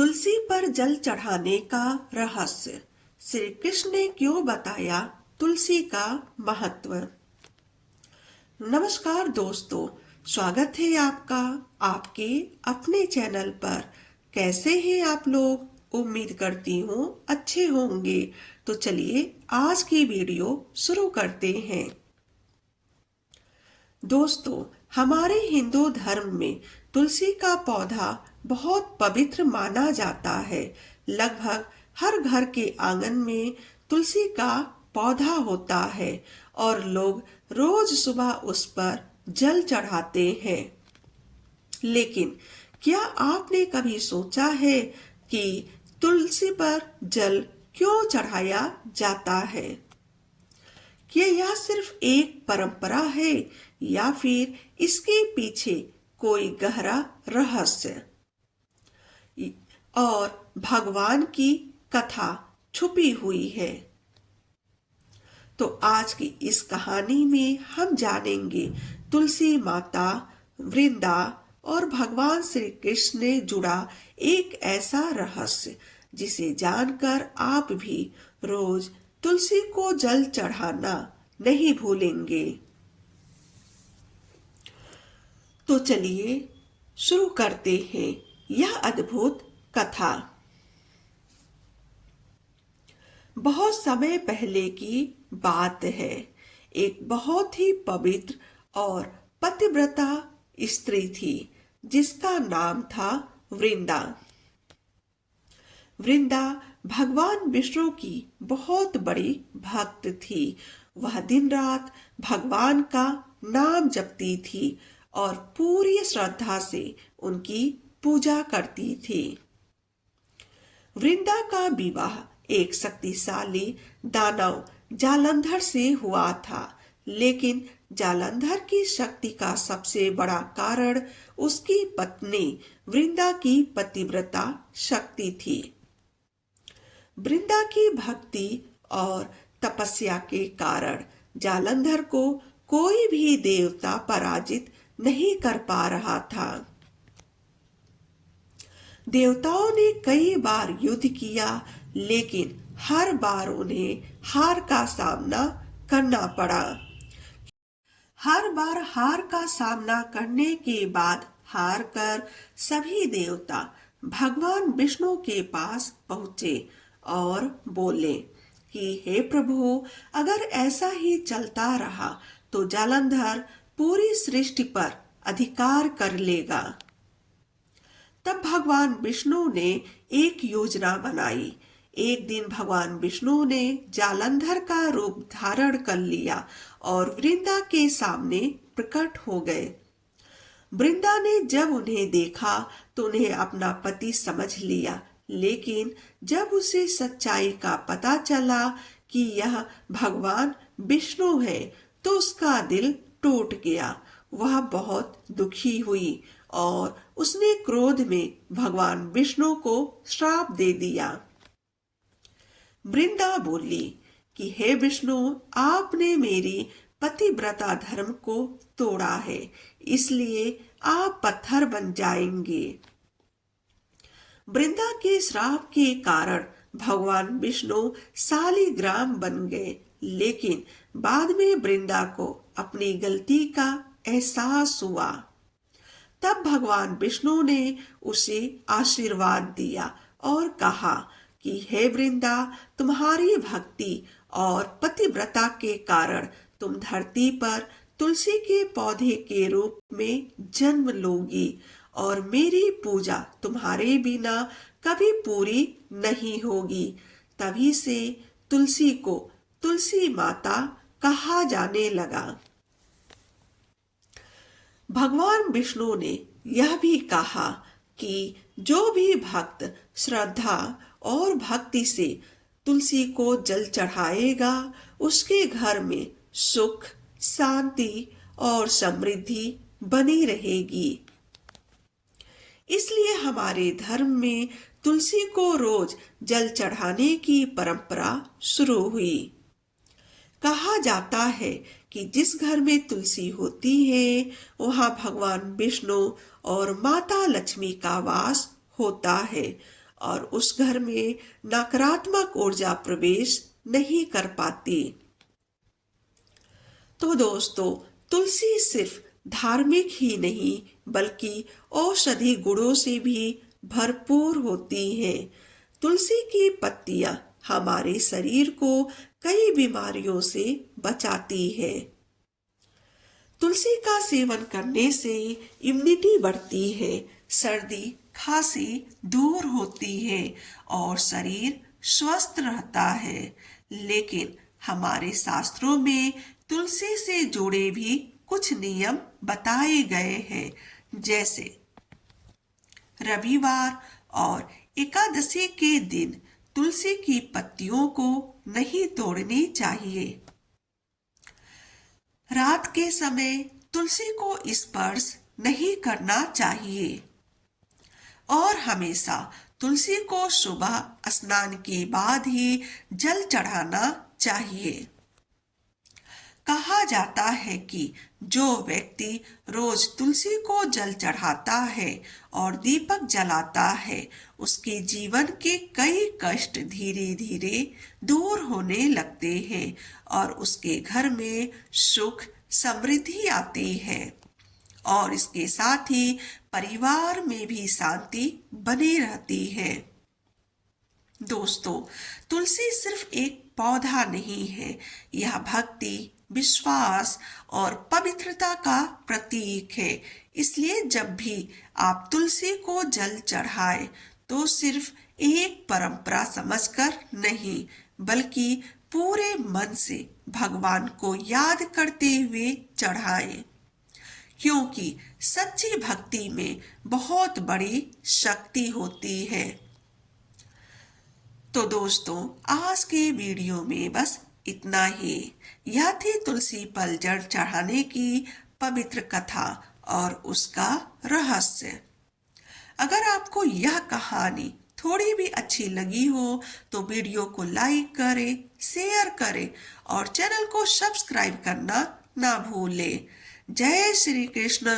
तुलसी पर जल चढ़ाने का रहस्य। श्री कृष्ण ने क्यों बताया तुलसी का महत्व। नमस्कार दोस्तों, स्वागत है आपका आपके अपने चैनल पर। कैसे हैं आप लोग? उम्मीद करती हूँ अच्छे होंगे। तो चलिए आज की वीडियो शुरू करते हैं। दोस्तों, हमारे हिंदू धर्म में तुलसी का पौधा बहुत पवित्र माना जाता है। लगभग हर घर के आंगन में तुलसी का पौधा होता है और लोग रोज सुबह उस पर जल चढ़ाते हैं। लेकिन क्या आपने कभी सोचा है कि तुलसी पर जल क्यों चढ़ाया जाता है? क्या यह सिर्फ एक परंपरा है या फिर इसके पीछे कोई गहरा रहस्य और भगवान की कथा छुपी हुई है? तो आज की इस कहानी में हम जानेंगे तुलसी माता, वृंदा और भगवान श्री कृष्ण ने जुड़ा एक ऐसा रहस्य जिसे जानकर आप भी रोज तुलसी को जल चढ़ाना नहीं भूलेंगे। तो चलिए शुरू करते हैं यह अद्भुत कथा। बहुत समय पहले की बात है। एक बहुत ही पवित्र और पतिव्रता स्त्री थी जिसका नाम था वृंदा। वृंदा भगवान विष्णु की बहुत बड़ी भक्त थी। वह दिन रात भगवान का नाम जपती थी और पूरी श्रद्धा से उनकी पूजा करती थी। वृंदा का विवाह एक शक्तिशाली दानव जालंधर से हुआ था, लेकिन जालंधर की शक्ति का सबसे बड़ा कारण उसकी पत्नी वृंदा की पतिव्रता शक्ति थी। वृंदा की भक्ति और तपस्या के कारण जालंधर को कोई भी देवता पराजित नहीं कर पा रहा था। देवताओं ने कई बार युद्ध किया, लेकिन हर बार उन्हें हार का सामना करना पड़ा। हर बार हार का सामना करने के बाद हार कर सभी देवता भगवान विष्णु के पास पहुंचे और बोले कि हे प्रभु, अगर ऐसा ही चलता रहा तो जालंधर पूरी सृष्टि पर अधिकार कर लेगा। तब भगवान विष्णु ने एक योजना बनाई। एक दिन भगवान विष्णु ने जालंधर का रूप धारण कर लिया और वृंदा के सामने प्रकट हो गए। वृंदा ने जब उन्हें देखा तो उन्हें अपना पति समझ लिया, लेकिन जब उसे सच्चाई का पता चला कि यह भगवान विष्णु है तो उसका दिल टूट गया। वह बहुत दुखी हुई और उसने क्रोध में भगवान विष्णु को श्राप दे दिया। वृंदा बोली कि हे विष्णु, आपने मेरी पतिव्रता धर्म को तोड़ा है, इसलिए आप पत्थर बन जाएंगे। वृंदा के श्राप के कारण भगवान विष्णु शालिग्राम बन गए, लेकिन बाद में वृंदा को अपनी गलती का एहसास हुआ। तब भगवान विष्णु ने उसे आशीर्वाद दिया और कहा कि हे वृंदा, तुम्हारी भक्ति और पतिव्रता के कारण तुम धरती पर तुलसी के पौधे के रूप में जन्म लोगी और मेरी पूजा तुम्हारे बिना कभी पूरी नहीं होगी। तभी से तुलसी को तुलसी माता कहा जाने लगा। भगवान विष्णु ने यह भी कहा कि जो भी भक्त श्रद्धा और भक्ति से तुलसी को जल चढ़ाएगा, उसके घर में सुख, शांति और समृद्धि बनी रहेगी। इसलिए हमारे धर्म में तुलसी को रोज जल चढ़ाने की परंपरा शुरू हुई। कहा जाता है कि जिस घर में तुलसी होती है वहां भगवान विष्णु और माता लक्ष्मी का वास होता है और उस घर में नकारात्मक ऊर्जा प्रवेश नहीं कर पाती। तो दोस्तों, तुलसी सिर्फ धार्मिक ही नहीं बल्कि औषधि गुणों से भी भरपूर होती है। तुलसी की पत्तियां हमारे शरीर को कई बीमारियों से बचाती है। तुलसी का सेवन करने से इम्यूनिटी बढ़ती है, सर्दी खांसी दूर होती है और शरीर स्वस्थ रहता है। लेकिन हमारे शास्त्रों में तुलसी से जुड़े भी कुछ नियम बताए गए हैं, जैसे रविवार और एकादशी के दिन तुलसी की पत्तियों को नहीं तोड़नी चाहिए। रात के समय तुलसी को स्पर्श नहीं करना चाहिए और हमेशा तुलसी को सुबह स्नान के बाद ही जल चढ़ाना चाहिए। कहा जाता है कि जो व्यक्ति रोज तुलसी को जल चढ़ाता है और दीपक जलाता है, उसके जीवन के कई कष्ट धीरे धीरे दूर होने लगते हैं और उसके घर में सुख समृद्धि आती है और इसके साथ ही परिवार में भी शांति बनी रहती है। दोस्तों, तुलसी सिर्फ एक पौधा नहीं है, यह भक्ति, विश्वास और पवित्रता का प्रतीक है। इसलिए जब भी आप तुलसी को जल चढ़ाएं तो सिर्फ एक परंपरा समझकर नहीं बल्कि पूरे मन से भगवान को याद करते हुए चढ़ाएं, क्योंकि सच्ची भक्ति में बहुत बड़ी शक्ति होती है। तो दोस्तों, आज के वीडियो में बस इतना ही। यह थी तुलसी पर जल चढ़ाने की पवित्र कथा और उसका रहस्य। अगर आपको यह कहानी थोड़ी भी अच्छी लगी हो तो वीडियो को लाइक करें, शेयर करें और चैनल को सब्सक्राइब करना ना भूलें। जय श्री कृष्ण।